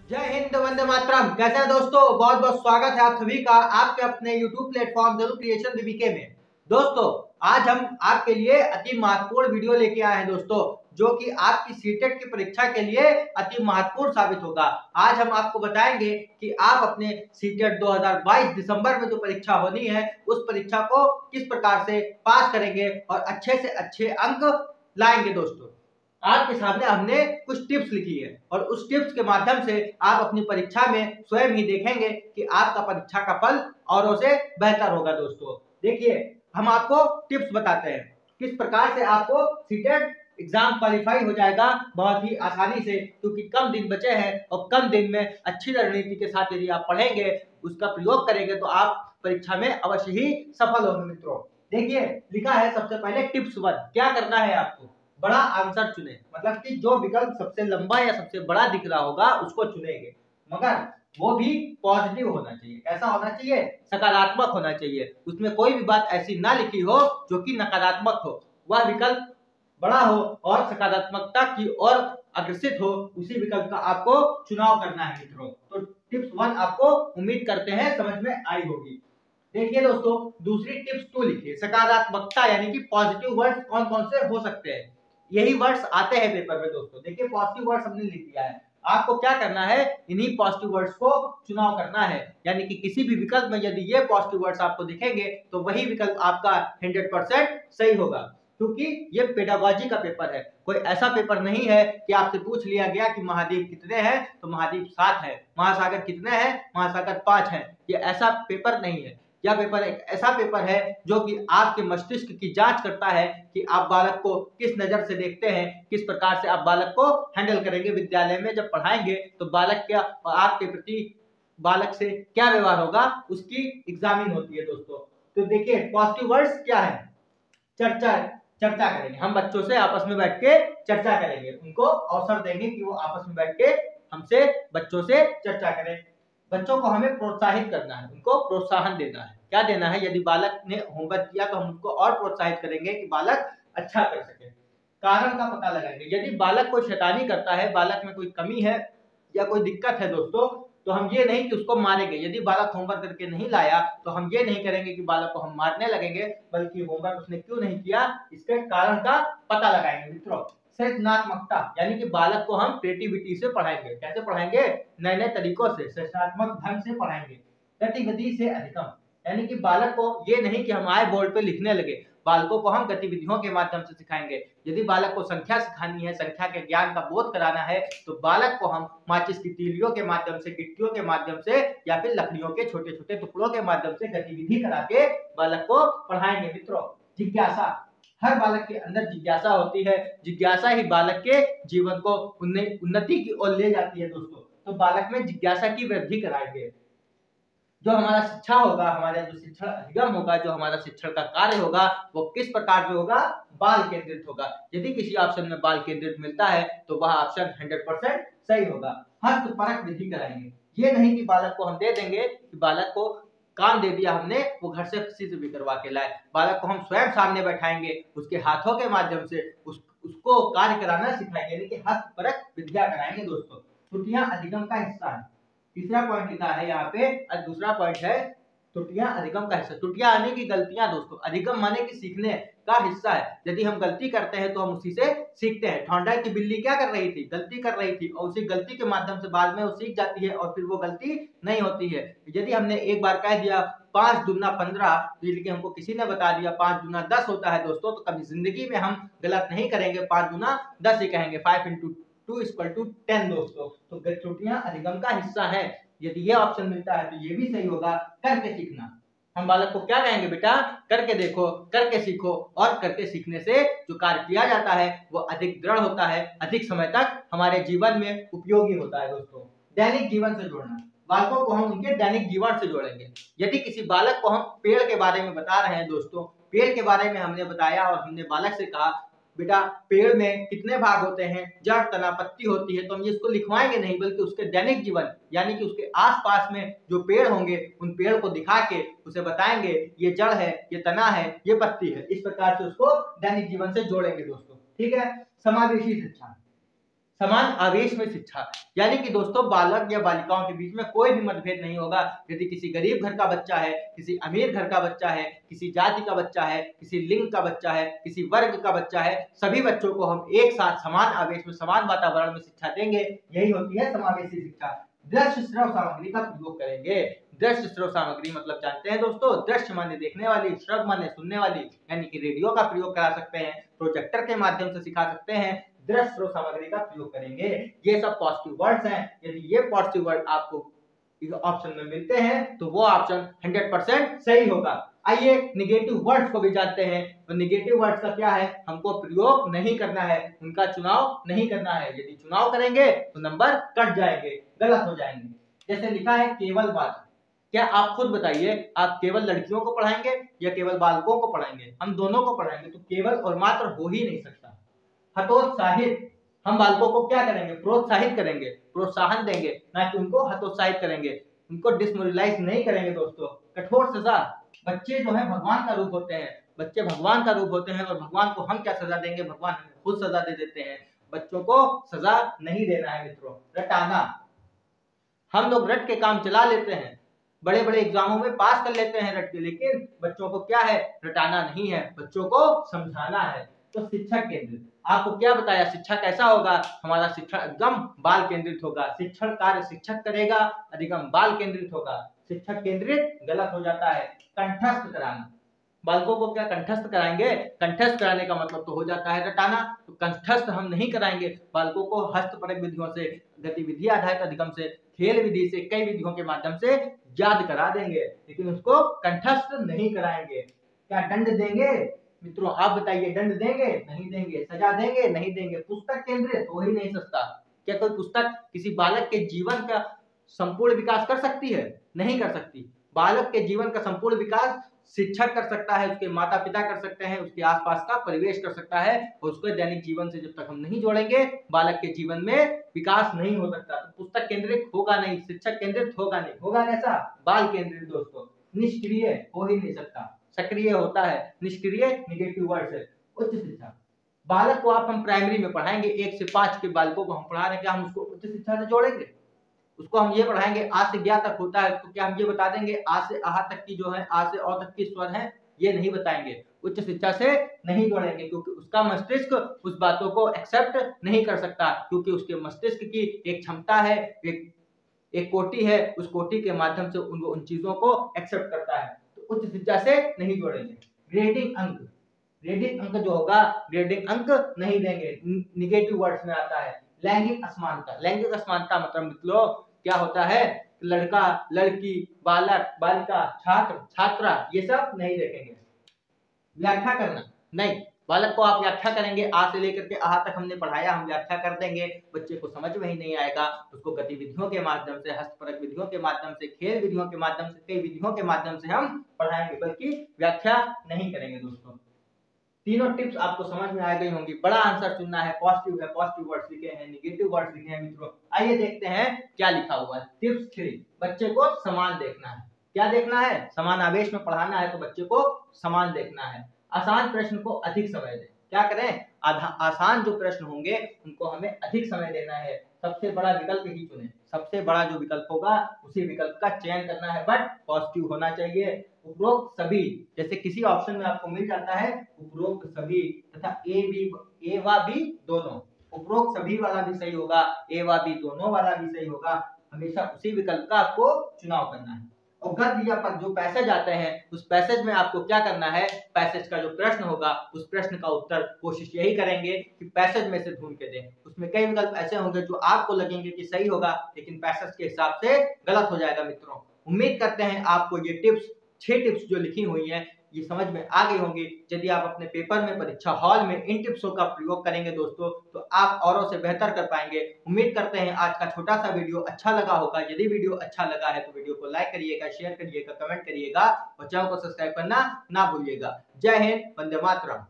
जय हिंद, वंदे मातरम। कैसे हैं दोस्तों? बहुत बहुत स्वागत है आप सभी का आपके अपने YouTube प्लेटफॉर्म जरूर क्रिएशन बीबीके में। दोस्तों, आज हम आपके लिए अति महत्वपूर्ण वीडियो लेके आए हैं दोस्तों, जो कि आपकी सीटेट की परीक्षा के लिए अति महत्वपूर्ण साबित होगा। आज हम आपको बताएंगे कि आप अपने सीटेट 2022 दिसंबर में जो परीक्षा होनी है, उस परीक्षा को किस प्रकार से पास करेंगे और अच्छे से अच्छे अंक लाएंगे। दोस्तों, आपके सामने हमने कुछ टिप्स लिखी है और उस टिप्स के माध्यम से आप अपनी परीक्षा में स्वयं ही देखेंगे कि आपका परीक्षा का फल औरों से बेहतर होगा। दोस्तों देखिए, हम आपको टिप्स बताते हैं किस प्रकार से आपको सीटेट एग्जाम क्वालिफाई हो जाएगा बहुत ही आसानी से, क्योंकि कम दिन बचे हैं और कम दिन में अच्छी रणनीति के साथ यदि आप पढ़ेंगे, उसका प्रयोग करेंगे तो आप परीक्षा में अवश्य ही सफल होंगे। मित्रों देखिए, लिखा है सबसे पहले टिप्स 1, क्या करना है आपको, बड़ा आंसर चुने, मतलब कि जो विकल्प सबसे लंबा या सबसे बड़ा दिख रहा होगा उसको चुनेंगे, मगर वो भी पॉजिटिव होना चाहिए। कैसा होना चाहिए? सकारात्मक होना चाहिए। उसमें कोई भी बात ऐसी ना लिखी हो जो कि नकारात्मक हो। वह विकल्प बड़ा हो और सकारात्मकता की ओर अग्रसित हो, उसी विकल्प का आपको चुनाव करना है। मित्रों, तो टिप्स 1 आपको उम्मीद करते हैं समझ में आई होगी। देखिए दोस्तों, दूसरी टिप्स 2 लिखिए, सकारात्मकता यानी कि पॉजिटिव वर्ड्स कौन कौन से हो सकते हैं। यही वर्ड्स आते हैं पेपर में। दोस्तों देखिए, पॉजिटिव वर्ड्स हमने लिख दिया है, आपको क्या करना है, इन्हीं पॉजिटिव वर्ड्स को चुनाव करना है। यानी कि किसी भी विकल्प में यदि ये पॉजिटिव वर्ड्स आपको दिखेंगे तो वही विकल्प आपका 100% सही होगा, क्योंकि ये पेडागोजी का पेपर है। कोई ऐसा पेपर नहीं है कि आपसे पूछ लिया गया कि महाद्वीप कितने हैं, तो महाद्वीप 7 है, महासागर कितने हैं, महासागर 5 है। ये ऐसा पेपर नहीं है। यह पेपर एक ऐसा पेपर है जो कि आपके मस्तिष्क की जांच करता है कि आप बालक को किस नजर से देखते हैं, किस प्रकार से आप बालक को हैंडल करेंगे। विद्यालय में जब पढ़ाएंगे तो बालक क्या और आपके प्रति बालक से क्या व्यवहार होगा, उसकी एग्जामिन होती है। दोस्तों तो देखिए, पॉजिटिव वर्ड्स क्या है, चर्चा चर्चा करेंगे, हम बच्चों से आपस में बैठ के चर्चा करेंगे, उनको अवसर देंगे कि वो आपस में बैठ के हमसे बच्चों से चर्चा करें। बच्चों को हमें प्रोत्साहित करना है, उनको प्रोत्साहन देना है। क्या देना है? यदि बालक ने होमवर्क किया तो हम उसको और प्रोत्साहित करेंगे कि बालक अच्छा कर सके। कारण का पता लगाएंगे, यदि बालक कोई शैतानी करता है, बालक में कोई कमी है या कोई दिक्कत है दोस्तों, तो हम ये नहीं कि उसको मारेंगे। यदि बालक होमवर्क करके नहीं लाया तो हम ये नहीं करेंगे कि बालक को हम मारने लगेंगे, बल्कि होमवर्क उसने क्यों नहीं किया, इसके कारण का पता लगाएंगे। मित्रों, सृजनात्मकता यानी कि बालक को हम क्रिएटिविटी से पढ़ाएंगे। कैसे पढ़ाएंगे? नए नए तरीकों से, सृजनात्मक ढंग से पढ़ाएंगे। गतिविधि से अधिगम यानी कि बालक को ये नहीं कि हम आए बोर्ड पे लिखने लगे, बालकों को हम गतिविधियों के माध्यम से सिखाएंगे। यदि बालक को संख्या सिखानी है, संख्या के ज्ञान का बोध कराना है, तो बालक को हम माचिस की तीलियों के माध्यम से, गिट्टियों के माध्यम से या फिर लकड़ियों के छोटे छोटे टुकड़ों के माध्यम से गतिविधि करा के बालक को पढ़ाएंगे। मित्रों, जिज्ञासा, हर बालक के अंदर जिज्ञासा होती है। जिज्ञासा ही बालक के जीवन को उन्नति की ओर ले जाती है। दोस्तों तो बालक में जिज्ञासा की वृद्धि कराएंगे। जो हमारा शिक्षा होगा, हमारा जो शिक्षण अधिगम होगा, जो हमारा शिक्षण का कार्य होगा, वो किस प्रकार से होगा? बाल केंद्रित होगा। यदि किसी ऑप्शन में बाल केंद्रित मिलता है तो वह ऑप्शन 100% सही होगा। हस्त परख विधि कराएंगे। ये नहीं कि बालक को हम दे देंगे कि बालक को काम दे दिया हमने, वो घर से किसी से भी करवा के लाए। बालक को हम स्वयं सामने बैठाएंगे, उसके हाथों के माध्यम से उसको कार्य कराना सिखाएंगे, यानी कि हस्त परख विद्या कराएंगे। दोस्तों, त्रुटियां अधिगम का हिस्सा है। तीसरा पॉइंट लिखा है यहाँ पे, और दूसरा पॉइंट है त्रुटियां अधिगम का हिस्सा। त्रुटियां आने की गलतियां दोस्तों, अधिगम माने कि सीखने का हिस्सा है। यदि हम गलती करते हैं तो हम उसी से सीखते हैं। ठोंडा की बिल्ली क्या कर रही थी? गलती कर रही थी, और उसी गलती के माध्यम से बाद में वो सीख जाती है और फिर वो गलती नहीं होती है। यदि हमने एक बार कह दिया 5 दूना 15, लेकिन हमको किसी ने बता दिया 5 दूना 10 होता है दोस्तों, तो कभी जिंदगी में हम गलत नहीं करेंगे, 5 दूना 10 ही कहेंगे, 5 × 2 = 10 दोस्तों। तो त्रुटियां अधिगम का हिस्सा है। यदि ये ऑप्शन मिलता है तो ये भी सही होगा। करके सीखना, हम बालक को क्या कहेंगे? बेटा करके देखो, करके सीखो, और करके सीखने से जो कार्य किया जाता है वो अधिक दृढ़ होता है, अधिक समय तक हमारे जीवन में उपयोगी होता है। दोस्तों, दैनिक जीवन से जोड़ना, बालकों को हम उनके दैनिक जीवन से जोड़ेंगे। यदि किसी बालक को हम पेड़ के बारे में बता रहे हैं दोस्तों, पेड़ के बारे में हमने बताया और हमने बालक से कहा बेटा पेड़ में कितने भाग होते हैं, जड़, तना, पत्ती होती है, तो हम इसको लिखवाएंगे नहीं, बल्कि उसके दैनिक जीवन यानी कि उसके आसपास में जो पेड़ होंगे उन पेड़ को दिखा के उसे बताएंगे ये जड़ है, ये तना है, ये पत्ती है। इस प्रकार से उसको दैनिक जीवन से जोड़ेंगे दोस्तों। ठीक है। समावेशी शिक्षा, समान आवेश में शिक्षा, यानी कि दोस्तों बालक या बालिकाओं के बीच में कोई भी मतभेद नहीं होगा। यदि किसी गरीब घर का बच्चा है, किसी अमीर घर का बच्चा है, किसी जाति का बच्चा है, किसी लिंग का बच्चा है, किसी वर्ग का बच्चा है, सभी बच्चों को हम एक साथ समान आवेश में, समान वातावरण में शिक्षा देंगे। यही होती है समावेशी शिक्षा। दृश्य श्रव्य सामग्री का प्रयोग करेंगे। दृश्य श्रव्य सामग्री मतलब जानते हैं दोस्तों, दृश्य माने देखने वाली, श्रव्य माने सुनने वाली, यानी कि रेडियो का प्रयोग करा सकते हैं, प्रोजेक्टर के माध्यम से सिखा सकते हैं। दृश्य श्रव्य सामग्री का प्रयोग करेंगे। ये सब पॉजिटिव वर्ड्स हैं। यदि ये पॉजिटिव वर्ड आपको ऑप्शन में मिलते हैं तो वो ऑप्शन 100% सही होगा। आइए निगेटिव वर्ड्स को भी जानते हैं। तो निगेटिव वर्ड्स का क्या है, हमको प्रयोग नहीं करना है, उनका चुनाव नहीं करना है। यदि चुनाव करेंगे तो नंबर कट जाएंगे, गलत हो जाएंगे। जैसे लिखा है केवल बालक, क्या आप खुद बताइए, आप केवल लड़कियों को पढ़ाएंगे या केवल बालकों को पढ़ाएंगे? हम दोनों को पढ़ाएंगे, तो केवल और मात्र हो ही नहीं सकता। हतोत्साहित, हम बालकों को क्या करेंगे, प्रोत्साहित करेंगे, प्रोत्साहन देंगे, ना कि उनको हतोत्साहित करेंगे, उनको डिसमोरलाइज नहीं करेंगे। दोस्तों कठोर सजा, बच्चे जो है भगवान का रूप होते हैं, बच्चे भगवान का रूप होते हैं और भगवान को हम क्या सजा देंगे, भगवान हमें खुद सजा दे देते हैं। बच्चों को सजा नहीं देना है मित्रों। रटाना, हम लोग रट के काम चला लेते हैं, बड़े बड़े एग्जामों में पास कर लेते हैं रट के, लेकिन बच्चों को क्या है, रटाना नहीं है, बच्चों को समझाना है। तो शिक्षक केंद्रित, आपको क्या बताया, शिक्षा कैसा होगा, हमारा शिक्षण अधिगम बाल केंद्रित होगा। शिक्षण कार्य शिक्षक करेगा, अधिगम बाल केंद्रित होगा। शिक्षक केंद्रित गलत हो जाता है। कंठस्थ कराना, बालकों को क्या कंठस्थ कराएंगे, कंठस्थ कराने का मतलब तो हो जाता है रटाना। तो कंठस्थ हम नहीं कराएंगे, बालकों को हस्तपरक विधियों से, गतिविधि आधारित अधिगम से, खेल विधि से, कई विधियों के माध्यम से याद करा देंगे, लेकिन उसको कंठस्थ नहीं कराएंगे। क्या दंड देंगे मित्रों, आप बताइए, दंड देंगे नहीं देंगे, सजा देंगे नहीं देंगे। पुस्तक केंद्रित हो ही नहीं सकता। क्या कोई पुस्तक किसी बालक के जीवन का संपूर्ण विकास कर सकती है? नहीं कर सकती। बालक के जीवन का संपूर्ण विकास शिक्षक कर सकता है, उसके माता पिता कर सकते हैं, उसके आसपास का परिवेश कर सकता है, और उसको दैनिक जीवन से जब तक हम नहीं जोड़ेंगे, बालक के जीवन में विकास नहीं हो सकता। तो पुस्तक केंद्रित होगा नहीं, शिक्षक केंद्रित होगा नहीं, होगा कैसा, बाल केंद्रित। दोस्तों निष्क्रिय हो ही नहीं सकता, सक्रिय होता है, निष्क्रिय निगेटिव वर्ड है। उच्च शिक्षा, बालक को आप हम प्राइमरी में पढ़ाएंगे, 1 से 5 के बालकों को हम पढ़ा रहे हैं, क्या हम उसको उच्च शिक्षा से जोड़ेंगे? उसको हम ये पढ़ाएंगे आ से ज्ञा तक होता है, उसको क्या हम ये बता देंगे आ से आह तक की जो है, आ से औ तक की स्वर है, ये नहीं बताएंगे। उच्च शिक्षा से नहीं जोड़ेंगे, क्योंकि उसका मस्तिष्क उस बातों को एक्सेप्ट नहीं कर सकता, क्योंकि उसके मस्तिष्क की एक क्षमता है, एक कोटि है, उस कोटि के माध्यम से उन चीजों को एक्सेप्ट करता है। तो उच्च शिक्षा से नहीं जोड़ेंगे। ग्रेडिंग अंक, ग्रेडिंग अंक जो होगा, ग्रेडिंग अंक नहीं देंगे, निगेटिव वर्ड्स में आता है। लैंगिक असमानता, लैंगिक असमानता मतलब मित्रों क्या होता है, लड़का लड़की, बालक बालिका, छात्र छात्रा, ये सब नहीं देखेंगे। व्याख्या करना, नहीं, बालक को आप व्याख्या करेंगे, आ से लेकर के आह तक हमने पढ़ाया, हम व्याख्या कर देंगे, बच्चे को समझ में ही नहीं आएगा। उसको गतिविधियों के माध्यम से, हस्तपरक विधियों के माध्यम से, खेल विधियों के माध्यम से, कई विधियों के माध्यम से हम पढ़ाएंगे, बल्कि व्याख्या नहीं करेंगे। दोस्तों तीनों टिप्स आपको समझ में आ गई होंगी। बड़ा आंसर चुनना है, पॉजिटिव है, पॉजिटिव वर्ड्स लिखे हैं, निगेटिव वर्ड्स लिखे हैं मित्रों। आइए देखते हैं क्या लिखा हुआ है। टिप्स 3, बच्चे को समान देखना है। क्या देखना है, समान आवेश में पढ़ाना है, तो बच्चे को समान देखना है। आसान प्रश्न को अधिक समय दें, क्या करें, आसान जो प्रश्न होंगे उनको हमें अधिक समय देना है। सबसे बड़ा विकल्प ही चुने, सबसे बड़ा जो विकल्प होगा उसी विकल्प का चयन करना है, बट पॉजिटिव होना चाहिए। उपरोक्त सभी, जैसे किसी ऑप्शन में आपको मिल जाता है उपरोक्त सभी तथा ए व बी दोनों, उपरोक्त सभी वाला भी सही होगा, ए व बी दोनों वाला भी सही होगा। हमेशा उसी विकल्प का आपको चुनाव करना है। और गद्य या पद जो पैसेज आते हैं, उस पैसेज में आपको क्या करना है, पैसेज का जो प्रश्न होगा उस प्रश्न का उत्तर कोशिश यही करेंगे कि पैसेज में से ढूंढ के दें। उसमें कई विकल्प ऐसे होंगे जो आपको लगेंगे कि सही होगा, लेकिन पैसेज के हिसाब से गलत हो जाएगा। मित्रों उम्मीद करते हैं आपको ये टिप्स, 6 टिप्स जो लिखी हुई हैं, ये समझ में आ गई होंगी। यदि आप अपने पेपर में, परीक्षा हॉल में इन टिप्सों का प्रयोग करेंगे दोस्तों, तो आप औरों से बेहतर कर पाएंगे। उम्मीद करते हैं आज का छोटा सा वीडियो अच्छा लगा होगा। यदि वीडियो अच्छा लगा है तो वीडियो को लाइक करिएगा, शेयर करिएगा, कमेंट करिएगा और चैनल को सब्सक्राइब करना ना भूलिएगा। जय हिंद, वंदे मातरम।